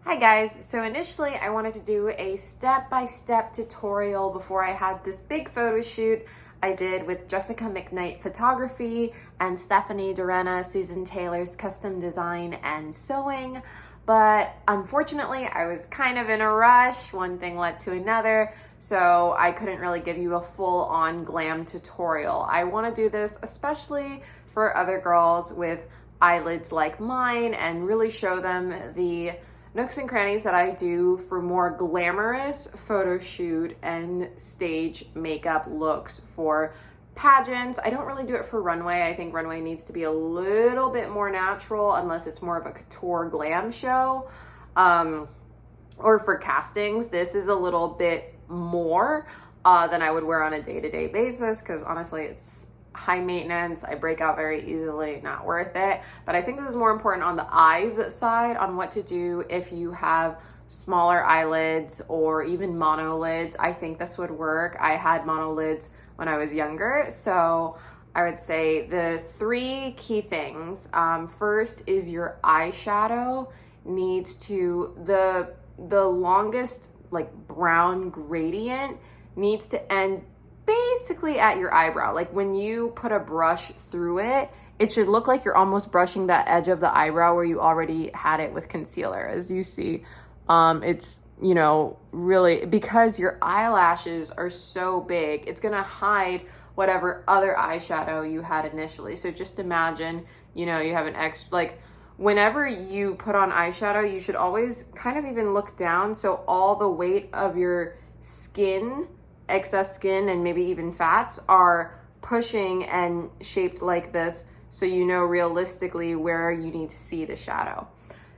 Hi guys, so initially I wanted to do a step-by-step tutorial before I had this big photo shoot I did with Jessica McKnight Photography and Stephanie Dorena, Susan Taylor's Custom Design and Sewing. But unfortunately, I was kind of in a rush. One thing led to another, so I couldn't really give you a full-on glam tutorial. I want to do this especially for other girls with eyelids like mine and really show them the nooks and crannies that I do for more glamorous photo shoot and stage makeup looks for pageants. I don't really do it for runway. I think runway needs to be a little bit more natural unless it's more of a couture glam show. Or for castings, this is a little bit more than I would wear on a day-to-day basis because honestly it's high maintenance. I break out very easily, not worth it. But I think this is more important on the eyes side on what to do if you have smaller eyelids or even monolids. I think this would work. I had monolids when I was younger, so I would say the three key things. First is your eyeshadow needs to, the longest like brown gradient needs to end basically at your eyebrow. Like when you put a brush through it, it should look like you're almost brushing that edge of the eyebrow where you already had it with concealer. As you see, it's, you know, really, because your eyelashes are so big, it's gonna hide whatever other eyeshadow you had initially. So just imagine, you know, you have an extra, like whenever you put on eyeshadow, you should always kind of even look down so all the weight of your skin, excess skin and maybe even fats are pushing and shaped like this, so you know realistically where you need to see the shadow.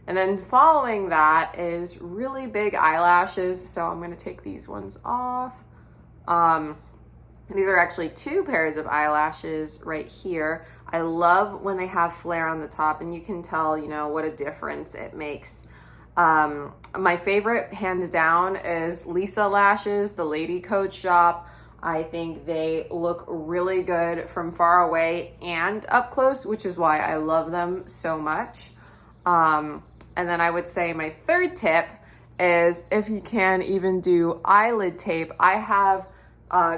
And then following that is really big eyelashes. So I'm going to take these ones off. These are actually two pairs of eyelashes right here. I love when they have flare on the top, and you can tell, you know, what a difference it makes. My favorite, hands down, is Lisa Lashes, the Lady Coach shop. I think they look really good from far away and up close, which is why I love them so much. And then I would say my third tip is if you can even do eyelid tape. I have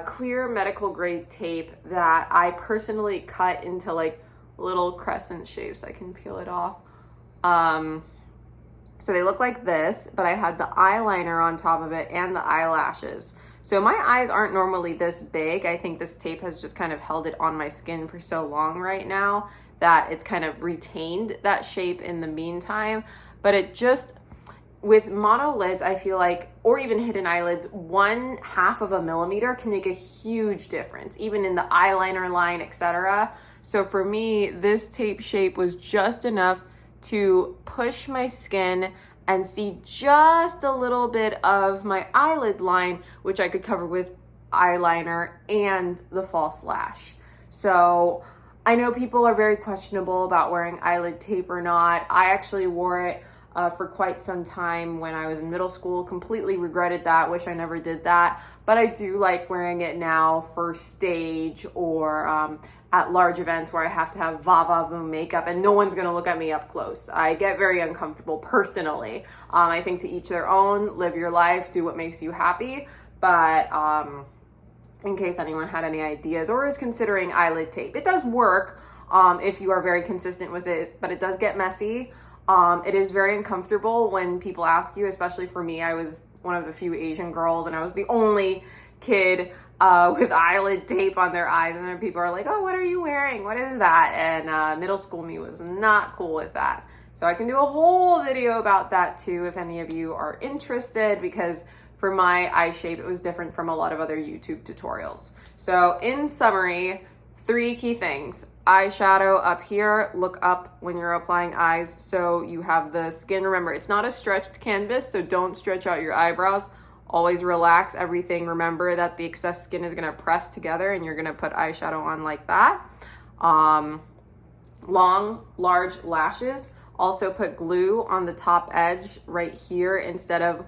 clear medical grade tape that I personally cut into like little crescent shapes. I can peel it off. So they look like this, but I had the eyeliner on top of it and the eyelashes. So my eyes aren't normally this big. I think this tape has just kind of held it on my skin for so long right now that it's kind of retained that shape in the meantime. But it just, with monolids, I feel like, or even hidden eyelids, 1/2 of a millimeter can make a huge difference, even in the eyeliner line, etc. So for me, this tape shape was just enough to push my skin and see just a little bit of my eyelid line, which I could cover with eyeliner and the false lash. So I know people are very questionable about wearing eyelid tape or not. I actually wore it for quite some time when I was in middle school. Completely regretted that, wish I never did that. But I do like wearing it now for stage or at large events where I have to have va-va-voom makeup and no one's gonna look at me up close. I get very uncomfortable personally. I think to each their own, live your life, do what makes you happy. But in case anyone had any ideas or is considering eyelid tape, it does work if you are very consistent with it, but it does get messy. It is very uncomfortable when people ask you, especially for me. I was one of the few Asian girls and I was the only kid with eyelid tape on their eyes, and then people are like, oh, what are you wearing? What is that? And middle school me was not cool with that. So I can do a whole video about that too if any of you are interested, because for my eye shape it was different from a lot of other YouTube tutorials. So in summary, 3 key things. Eyeshadow up here, look up when you're applying eyes so you have the skin. Remember, it's not a stretched canvas, so don't stretch out your eyebrows. Always relax everything. Remember that the excess skin is gonna press together and you're gonna put eyeshadow on like that. Long, large lashes. Also put glue on the top edge right here instead of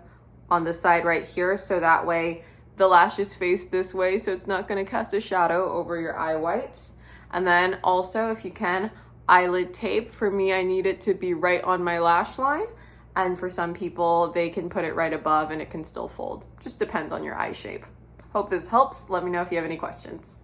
on the side right here, so that way the lashes face this way, so it's not gonna cast a shadow over your eye whites. And then also, if you can, eyelid tape. For me, I need it to be right on my lash line. And for some people, they can put it right above and it can still fold. Just depends on your eye shape. Hope this helps. Let me know if you have any questions.